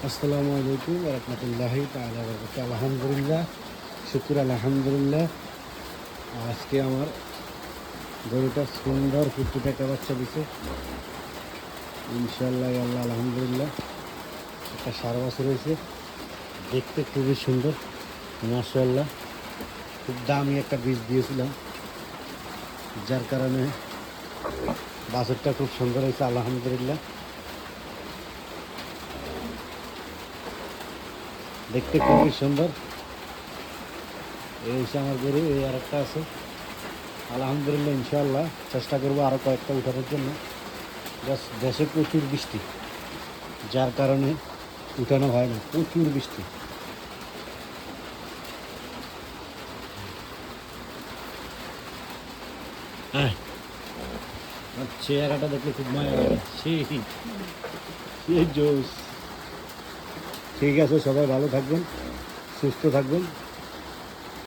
আসসালামু আলাইকুম ওয়া রাহমাতুল্লাহি তাআলা ওয়া বারাকাতুহু। আলহামদুলিল্লাহ, শুকর আলহামদুলিল্লাহ। আজকে আমার গরুটা সুন্দর ফুটফুটে একটা বাচ্চা দিছে ইনশাআল্লাহ। আল্লাহ আলহামদুলিল্লাহ, একটা সারা বছর হয়েছে। দেখতে খুবই সুন্দর মাশাআল্লাহ। খুব দামি একটা বীজ দিয়েছিলাম, যার কারণে বাছুরটা খুব সুন্দর হয়েছে আলহামদুলিল্লাহ। দেখতে খুবই সুন্দর। এই হচ্ছে আমার গরু, এই আর একটা আছে আলহামদুলিল্লাহ। ইনশাআল্লাহ চেষ্টা করবো আরও কয়েকটা উঠানোর জন্য। দেশে প্রচুর বৃষ্টি, যার কারণে উঠানো হয় না, প্রচুর বৃষ্টি। হ্যাঁ, আর চেহারাটা দেখলে খুব মায়া লাগে। সেই জোস। ঠিক আছে, সবাই ভালো থাকবেন, সুস্থ থাকবেন।